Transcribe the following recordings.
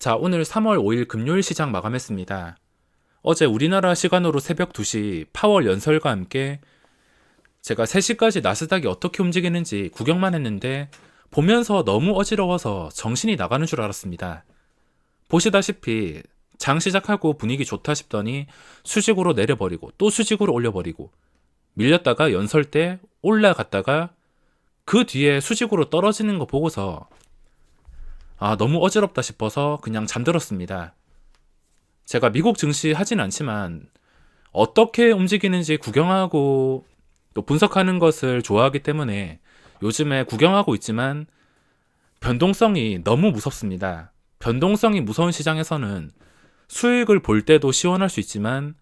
자, 오늘 3월 5일 금요일 시장 마감했습니다. 어제 우리나라 시간으로 새벽 2시 파월 연설과 함께 제가 3시까지 나스닥이 어떻게 움직이는지 구경만 했는데 보면서 너무 어지러워서 정신이 나가는 줄 알았습니다. 보시다시피 장 시작하고 분위기 좋다 싶더니 수직으로 내려버리고 또 수직으로 올려버리고 밀렸다가 연설 때 올라갔다가 그 뒤에 수직으로 떨어지는 거 보고서 너무 어지럽다 싶어서 그냥 잠들었습니다. 제가 미국 증시 하진 않지만 어떻게 움직이는지 구경하고 또 분석하는 것을 좋아하기 때문에 요즘에 구경하고 있지만 변동성이 너무 무섭습니다. 변동성이 무서운 시장에서는 수익을 볼 때도 시원할 수 있지만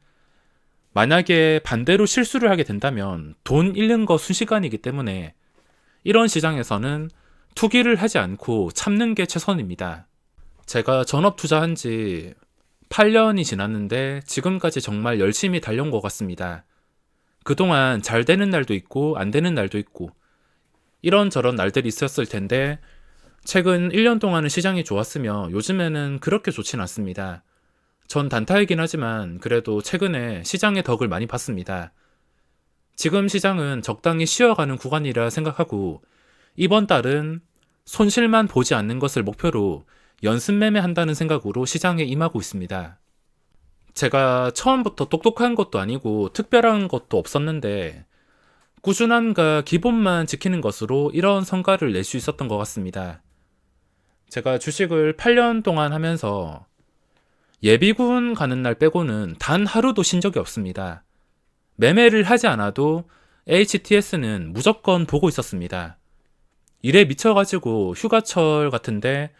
만약에 반대로 실수를 하게 된다면 돈 잃는 거 순식간이기 때문에 이런 시장에서는 투기를 하지 않고 참는 게 최선입니다. 제가 전업 투자한 지 8년이 지났는데 지금까지 정말 열심히 달려온 것 같습니다. 그동안 잘 되는 날도 있고 안 되는 날도 있고 이런저런 날들이 있었을 텐데 최근 1년 동안은 시장이 좋았으며 요즘에는 그렇게 좋진 않습니다. 전 단타이긴 하지만 그래도 최근에 시장의 덕을 많이 봤습니다. 지금 시장은 적당히 쉬어가는 구간이라 생각하고 이번 달은 손실만 보지 않는 것을 목표로 연습 매매한다는 생각으로 시장에 임하고 있습니다. 제가 처음부터 똑똑한 것도 아니고 특별한 것도 없었는데 꾸준함과 기본만 지키는 것으로 이런 성과를 낼 수 있었던 것 같습니다. 제가 주식을 8년 동안 하면서 예비군 가는 날 빼고는 단 하루도 쉰 적이 없습니다. 매매를 하지 않아도 HTS는 무조건 보고 있었습니다. 일에 미쳐가지고 휴가철 같은데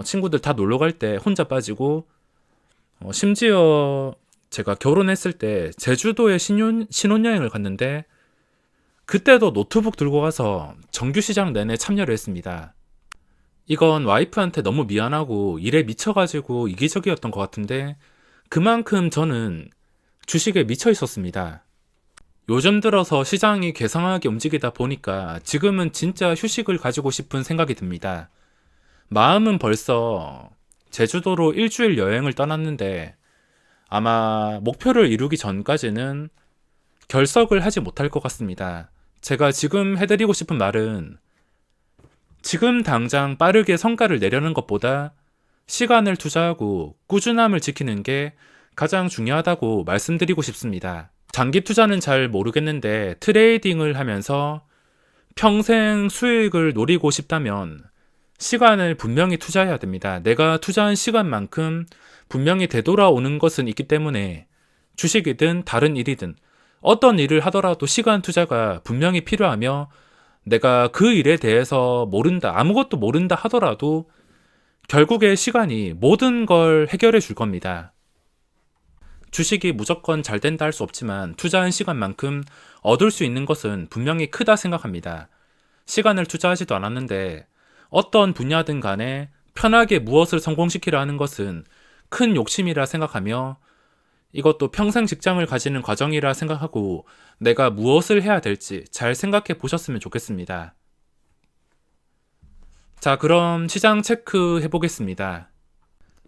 친구들 다 놀러 갈 때 혼자 빠지고 심지어 제가 결혼했을 때 제주도에 신혼여행을 갔는데 그때도 노트북 들고 가서 정규시장 내내 참여를 했습니다. 이건 와이프한테 너무 미안하고 일에 미쳐가지고 이기적이었던 것 같은데 그만큼 저는 주식에 미쳐 있었습니다. 요즘 들어서 시장이 괴상하게 움직이다 보니까 지금은 진짜 휴식을 가지고 싶은 생각이 듭니다. 마음은 벌써 제주도로 일주일 여행을 떠났는데 아마 목표를 이루기 전까지는 결석을 하지 못할 것 같습니다. 제가 지금 해드리고 싶은 말은 지금 당장 빠르게 성과를 내려는 것보다 시간을 투자하고 꾸준함을 지키는 게 가장 중요하다고 말씀드리고 싶습니다. 장기 투자는 잘 모르겠는데 트레이딩을 하면서 평생 수익을 노리고 싶다면 시간을 분명히 투자해야 됩니다. 내가 투자한 시간만큼 분명히 되돌아오는 것은 있기 때문에 주식이든 다른 일이든 어떤 일을 하더라도 시간 투자가 분명히 필요하며 내가 그 일에 대해서 모른다, 아무것도 모른다 하더라도 결국에 시간이 모든 걸 해결해 줄 겁니다. 주식이 무조건 잘 된다 할 수 없지만 투자한 시간만큼 얻을 수 있는 것은 분명히 크다 생각합니다. 시간을 투자하지도 않았는데 어떤 분야든 간에 편하게 무엇을 성공시키려 하는 것은 큰 욕심이라 생각하며 이것도 평생 직장을 가지는 과정이라 생각하고 내가 무엇을 해야 될지 잘 생각해 보셨으면 좋겠습니다. 자, 그럼 시장 체크해 보겠습니다.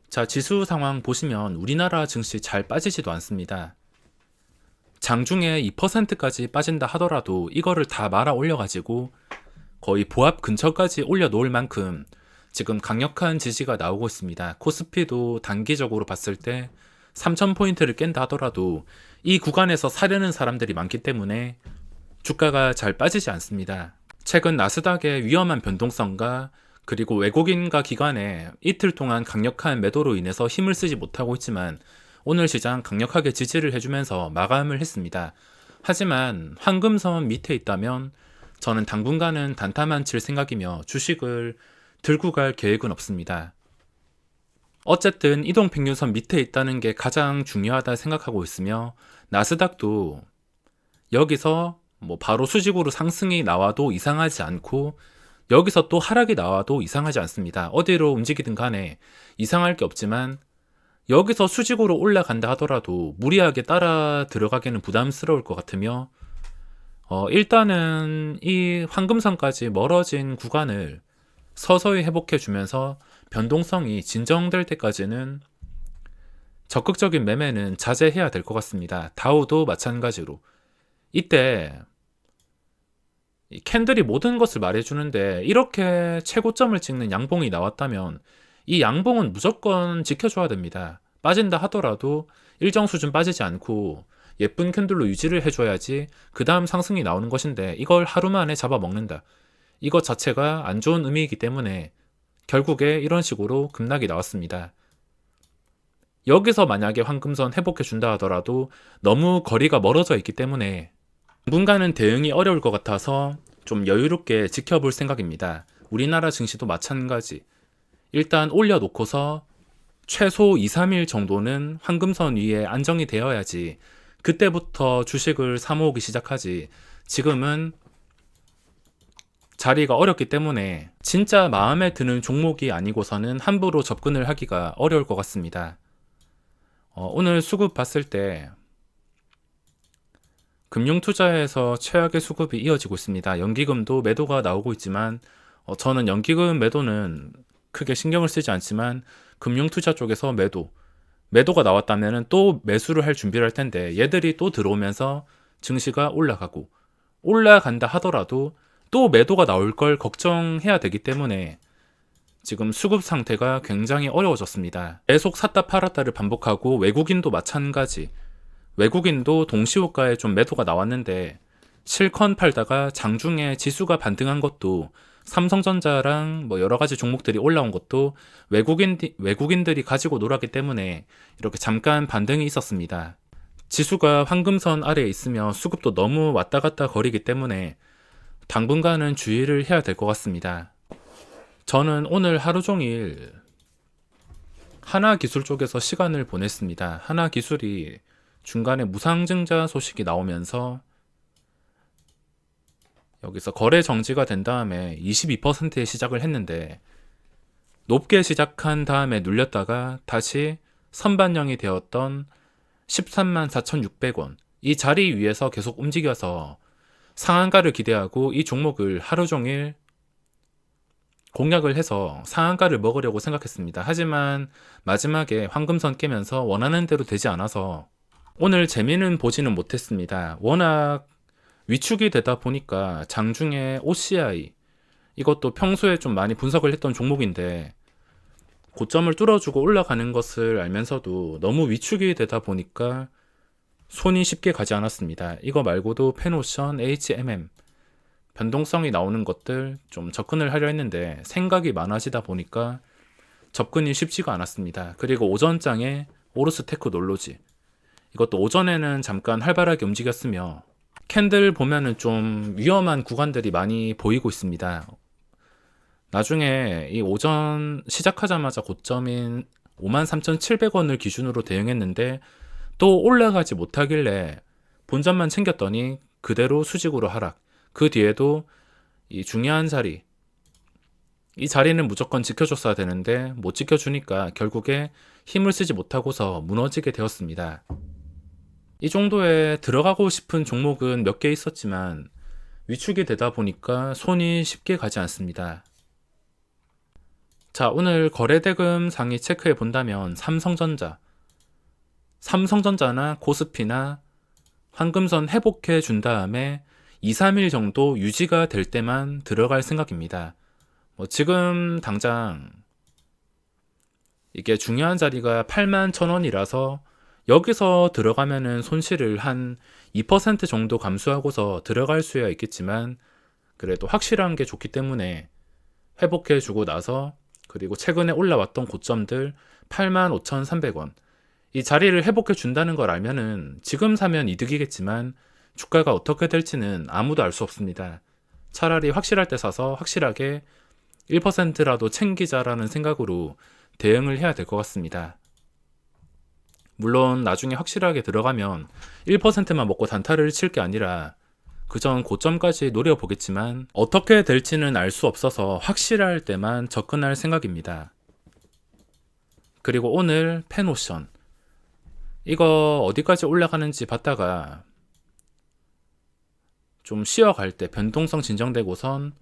자, 지수 상황 보시면 우리나라 증시 잘 빠지지도 않습니다. 장중에 2%까지 빠진다 하더라도 이거를 다 말아 올려가지고 거의 보합 근처까지 올려놓을 만큼 지금 강력한 지지가 나오고 있습니다. 코스피도 단기적으로 봤을 때 3000포인트를 깬다 하더라도 이 구간에서 사려는 사람들이 많기 때문에 주가가 잘 빠지지 않습니다. 최근 나스닥의 위험한 변동성과 그리고 외국인과 기관의 이틀 동안 강력한 매도로 인해서 힘을 쓰지 못하고 있지만 오늘 시장 강력하게 지지를 해주면서 마감을 했습니다. 하지만 황금선 밑에 있다면 저는 당분간은 단타만 칠 생각이며 주식을 들고 갈 계획은 없습니다. 어쨌든 이동평균선 밑에 있다는 게 가장 중요하다 생각하고 있으며 나스닥도 여기서 바로 수직으로 상승이 나와도 이상하지 않고 여기서 또 하락이 나와도 이상하지 않습니다. 어디로 움직이든 간에 이상할 게 없지만 여기서 수직으로 올라간다 하더라도 무리하게 따라 들어가기는 부담스러울 것 같으며 일단은 이 황금선까지 멀어진 구간을 서서히 회복해 주면서 변동성이 진정될 때까지는 적극적인 매매는 자제해야 될 것 같습니다. 다우도 마찬가지로. 이때 이 캔들이 모든 것을 말해주는데 이렇게 최고점을 찍는 양봉이 나왔다면 이 양봉은 무조건 지켜줘야 됩니다. 빠진다 하더라도 일정 수준 빠지지 않고 예쁜 캔들로 유지를 해줘야지 그 다음 상승이 나오는 것인데 이걸 하루 만에 잡아먹는다. 이것 자체가 안 좋은 의미이기 때문에 결국에 이런 식으로 급락이 나왔습니다. 여기서 만약에 황금선 회복해준다 하더라도 너무 거리가 멀어져 있기 때문에 당분간은 대응이 어려울 것 같아서 좀 여유롭게 지켜볼 생각입니다. 우리나라 증시도 마찬가지. 일단 올려놓고서 최소 2, 3일 정도는 황금선 위에 안정이 되어야지 그때부터 주식을 사모으기 시작하지. 지금은 자리가 어렵기 때문에 진짜 마음에 드는 종목이 아니고서는 함부로 접근을 하기가 어려울 것 같습니다. 오늘 수급 봤을 때 금융투자에서 최악의 수급이 이어지고 있습니다. 연기금도 매도가 나오고 있지만 저는 연기금 매도는 크게 신경을 쓰지 않지만 금융투자 쪽에서 매도가 나왔다면 또 매수를 할 준비를 할 텐데 얘들이 또 들어오면서 증시가 올라간다 하더라도 또 매도가 나올 걸 걱정해야 되기 때문에 지금 수급 상태가 굉장히 어려워졌습니다. 계속 샀다 팔았다를 반복하고 외국인도 마찬가지. 외국인도 동시호가에 좀 매도가 나왔는데 실컷 팔다가 장중에 지수가 반등한 것도 삼성전자랑 뭐 여러 가지 종목들이 올라온 것도 외국인들이 가지고 놀았기 때문에 이렇게 잠깐 반등이 있었습니다. 지수가 황금선 아래에 있으며 수급도 너무 왔다 갔다 거리기 때문에 당분간은 주의를 해야 될 것 같습니다. 저는 오늘 하루 종일 하나기술 쪽에서 시간을 보냈습니다. 하나기술이 중간에 무상증자 소식이 나오면서 여기서 거래 정지가 된 다음에 22%에 시작을 했는데 높게 시작한 다음에 눌렸다가 다시 선반영이 되었던 13만 4,600원 이 자리 위에서 계속 움직여서 상한가를 기대하고 이 종목을 하루 종일 공략을 해서 상한가를 먹으려고 생각했습니다. 하지만 마지막에 황금선 깨면서 원하는 대로 되지 않아서 오늘 재미는 보지는 못했습니다. 워낙 위축이 되다 보니까 장중에 OCI 이것도 평소에 좀 많이 분석을 했던 종목인데 고점을 뚫어주고 올라가는 것을 알면서도 너무 위축이 되다 보니까 손이 쉽게 가지 않았습니다. 이거 말고도 페노션, HMM 변동성이 나오는 것들 좀 접근을 하려 했는데 생각이 많아지다 보니까 접근이 쉽지가 않았습니다. 그리고 오전장에 오르스테크 놀로지 이것도 오전에는 잠깐 활발하게 움직였으며 캔들 보면은 좀 위험한 구간들이 많이 보이고 있습니다. 나중에 이 오전 시작하자마자 고점인 53,700원을 기준으로 대응했는데 또 올라가지 못하길래 본전만 챙겼더니 그대로 수직으로 하락. 그 뒤에도 이 중요한 자리, 이 자리는 무조건 지켜줬어야 되는데 못 지켜주니까 결국에 힘을 쓰지 못하고서 무너지게 되었습니다. 이 정도에 들어가고 싶은 종목은 몇 개 있었지만 위축이 되다 보니까 손이 쉽게 가지 않습니다. 자, 오늘 거래대금 상위 체크해 본다면 삼성전자나 코스피나 황금선 회복해 준 다음에 2, 3일 정도 유지가 될 때만 들어갈 생각입니다. 지금 당장 이게 중요한 자리가 81,000원이라서 여기서 들어가면은 손실을 한 2% 정도 감수하고서 들어갈 수야 있겠지만 그래도 확실한 게 좋기 때문에 회복해 주고 나서 그리고 최근에 올라왔던 고점들 85,300원 이 자리를 회복해 준다는 걸 알면은 지금 사면 이득이겠지만 주가가 어떻게 될지는 아무도 알 수 없습니다. 차라리 확실할 때 사서 확실하게 1%라도 챙기자라는 생각으로 대응을 해야 될 것 같습니다. 물론 나중에 확실하게 들어가면 1%만 먹고 단타를 칠 게 아니라 그전 고점까지 노려보겠지만 어떻게 될지는 알 수 없어서 확실할 때만 접근할 생각입니다. 그리고 오늘 페노션 이거 어디까지 올라가는지 봤다가 좀 쉬어갈 때 변동성 진정되고선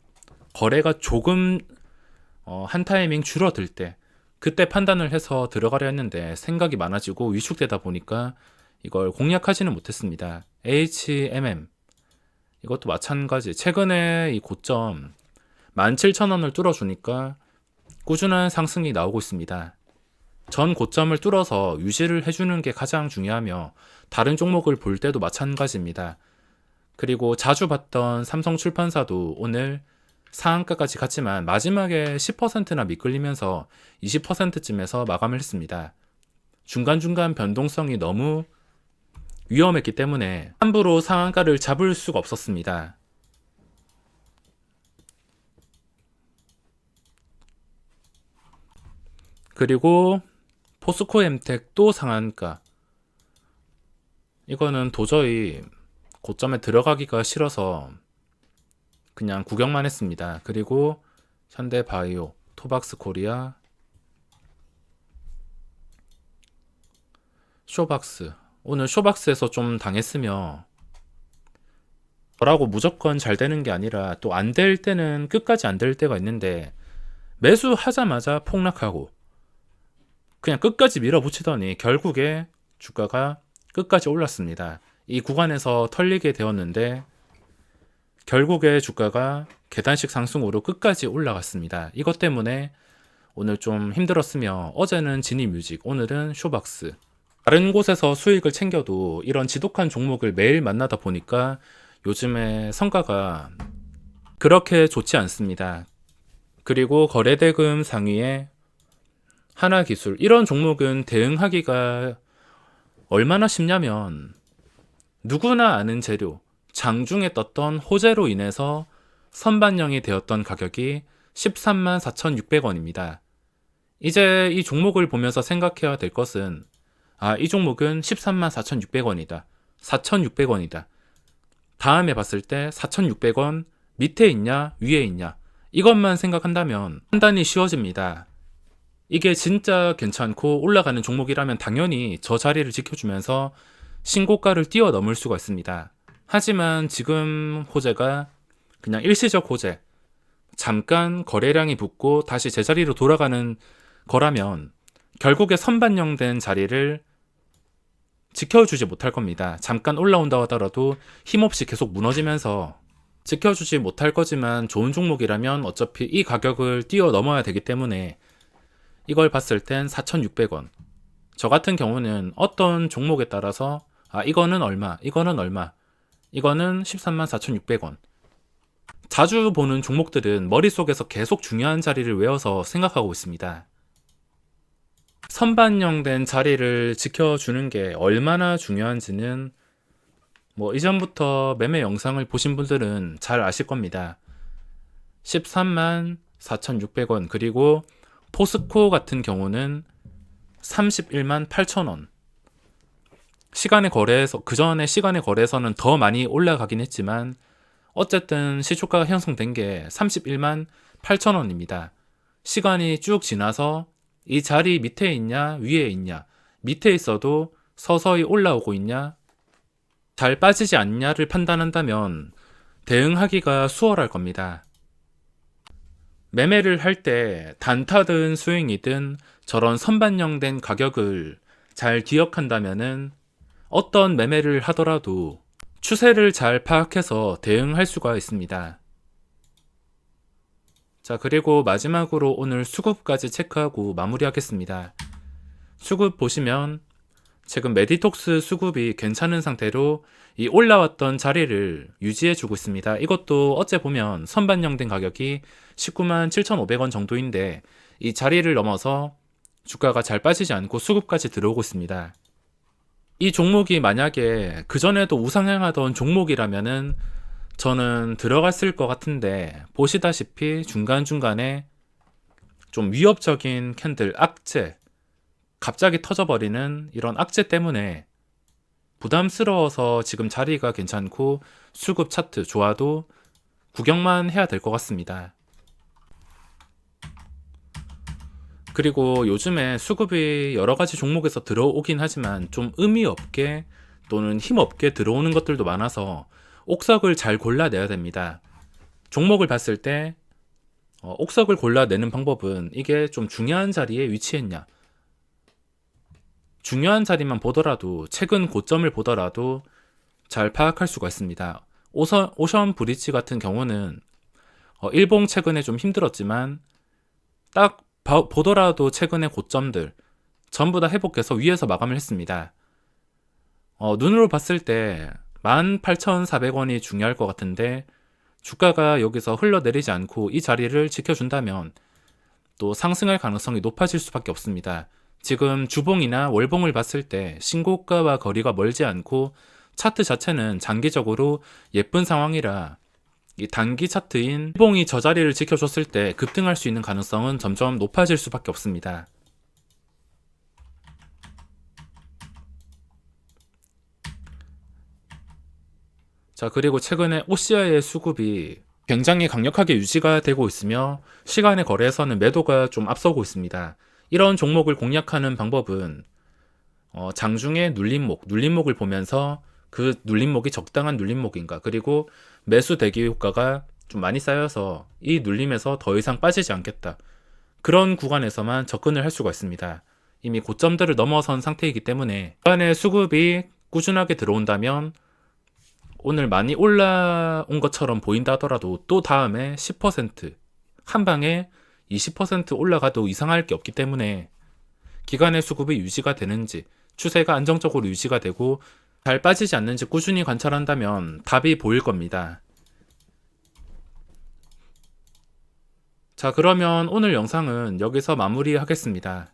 거래가 조금 한 타이밍 줄어들 때 그때 판단을 해서 들어가려 했는데 생각이 많아지고 위축되다 보니까 이걸 공략하지는 못했습니다. HMM 이것도 마찬가지. 최근에 이 고점 17,000원을 뚫어주니까 꾸준한 상승이 나오고 있습니다. 전 고점을 뚫어서 유지를 해주는 게 가장 중요하며 다른 종목을 볼 때도 마찬가지입니다. 그리고 자주 봤던 삼성출판사도 오늘 상한가까지 갔지만 마지막에 10%나 미끌리면서 20%쯤에서 마감을 했습니다. 중간중간 변동성이 너무 위험했기 때문에 함부로 상한가를 잡을 수가 없었습니다. 그리고 포스코엠텍 또 상한가. 이거는 도저히 고점에 들어가기가 싫어서 그냥 구경만 했습니다. 그리고 현대바이오, 토박스코리아, 쇼박스. 오늘 쇼박스에서 좀 당했으며 저라고 무조건 잘 되는 게 아니라 또 안 될 때는 끝까지 안 될 때가 있는데 매수하자마자 폭락하고 그냥 끝까지 밀어붙이더니 결국에 주가가 끝까지 올랐습니다. 이 구간에서 털리게 되었는데 결국에 주가가 계단식 상승으로 끝까지 올라갔습니다. 이것 때문에 오늘 좀 힘들었으며 어제는 지니뮤직, 오늘은 쇼박스. 다른 곳에서 수익을 챙겨도 이런 지독한 종목을 매일 만나다 보니까 요즘에 성과가 그렇게 좋지 않습니다. 그리고 거래대금 상위에 하나기술, 이런 종목은 대응하기가 얼마나 쉽냐면 누구나 아는 재료, 장중에 떴던 호재로 인해서 선반영이 되었던 가격이 13만 4,600원입니다. 이제 이 종목을 보면서 생각해야 될 것은 이 종목은 13만 4,600원이다. 4,600원이다. 다음에 봤을 때 4,600원 밑에 있냐 위에 있냐 이것만 생각한다면 판단이 쉬워집니다. 이게 진짜 괜찮고 올라가는 종목이라면 당연히 저 자리를 지켜주면서 신고가를 뛰어넘을 수가 있습니다. 하지만 지금 호재가 그냥 일시적 호재, 잠깐 거래량이 붙고 다시 제자리로 돌아가는 거라면 결국에 선반영된 자리를 지켜주지 못할 겁니다. 잠깐 올라온다 하더라도 힘없이 계속 무너지면서 지켜주지 못할 거지만 좋은 종목이라면 어차피 이 가격을 뛰어넘어야 되기 때문에 이걸 봤을 땐 4,600원. 저 같은 경우는 어떤 종목에 따라서 이거는 얼마, 이거는 얼마, 이거는 13만 4,600원. 자주 보는 종목들은 머릿속에서 계속 중요한 자리를 외워서 생각하고 있습니다. 선반영된 자리를 지켜주는 게 얼마나 중요한지는 이전부터 매매 영상을 보신 분들은 잘 아실 겁니다. 13만 4,600원 그리고 포스코 같은 경우는 31만 8천원. 시간의 거래에서, 그 전에 시간의 거래에서는 더 많이 올라가긴 했지만 어쨌든 시초가가 형성된 게 31만 8천원입니다. 시간이 쭉 지나서 이 자리 밑에 있냐 위에 있냐, 밑에 있어도 서서히 올라오고 있냐 잘 빠지지 않냐를 판단한다면 대응하기가 수월할 겁니다. 매매를 할 때 단타든 스윙이든 저런 선반영된 가격을 잘 기억한다면은 어떤 매매를 하더라도 추세를 잘 파악해서 대응할 수가 있습니다. 자, 그리고 마지막으로 오늘 수급까지 체크하고 마무리하겠습니다. 수급 보시면 최근 메디톡스 수급이 괜찮은 상태로 이 올라왔던 자리를 유지해주고 있습니다. 이것도 어째 보면 선반영된 가격이 19만 7,500원 정도인데 이 자리를 넘어서 주가가 잘 빠지지 않고 수급까지 들어오고 있습니다. 이 종목이 만약에 그전에도 우상향하던 종목이라면은 저는 들어갔을 것 같은데 보시다시피 중간중간에 좀 위협적인 캔들, 악재, 갑자기 터져버리는 이런 악재 때문에 부담스러워서 지금 자리가 괜찮고 수급 차트 좋아도 구경만 해야 될 것 같습니다. 그리고 요즘에 수급이 여러 가지 종목에서 들어오긴 하지만 좀 의미 없게 또는 힘 없게 들어오는 것들도 많아서 옥석을 잘 골라내야 됩니다. 종목을 봤을 때 옥석을 골라내는 방법은 이게 좀 중요한 자리에 위치했냐. 중요한 자리만 보더라도 최근 고점을 보더라도 잘 파악할 수가 있습니다. 오션 브릿지 같은 경우는 일봉 최근에 좀 힘들었지만 딱 보더라도 최근의 고점들 전부 다 회복해서 위에서 마감을 했습니다. 눈으로 봤을 때 18,400원이 중요할 것 같은데 주가가 여기서 흘러내리지 않고 이 자리를 지켜준다면 또 상승할 가능성이 높아질 수밖에 없습니다. 지금 주봉이나 월봉을 봤을 때 신고가와 거리가 멀지 않고 차트 자체는 장기적으로 예쁜 상황이라 이 단기 차트인 일봉이 저 자리를 지켜줬을 때 급등할 수 있는 가능성은 점점 높아질 수밖에 없습니다. 자, 그리고 최근에 OCI의 수급이 굉장히 강력하게 유지가 되고 있으며 시간의 거래에서는 매도가 좀 앞서고 있습니다. 이런 종목을 공략하는 방법은 장중에 눌림목을 보면서 그 눌림목이 적당한 눌림목인가, 그리고 매수 대기 효과가 좀 많이 쌓여서 이 눌림에서 더 이상 빠지지 않겠다, 그런 구간에서만 접근을 할 수가 있습니다. 이미 고점들을 넘어선 상태이기 때문에 구간의 수급이 꾸준하게 들어온다면 오늘 많이 올라온 것처럼 보인다 하더라도 또 다음에 10%, 한 방에 20% 올라가도 이상할 게 없기 때문에 기간의 수급이 유지가 되는지, 추세가 안정적으로 유지가 되고 잘 빠지지 않는지 꾸준히 관찰한다면 답이 보일 겁니다. 자, 그러면 오늘 영상은 여기서 마무리하겠습니다.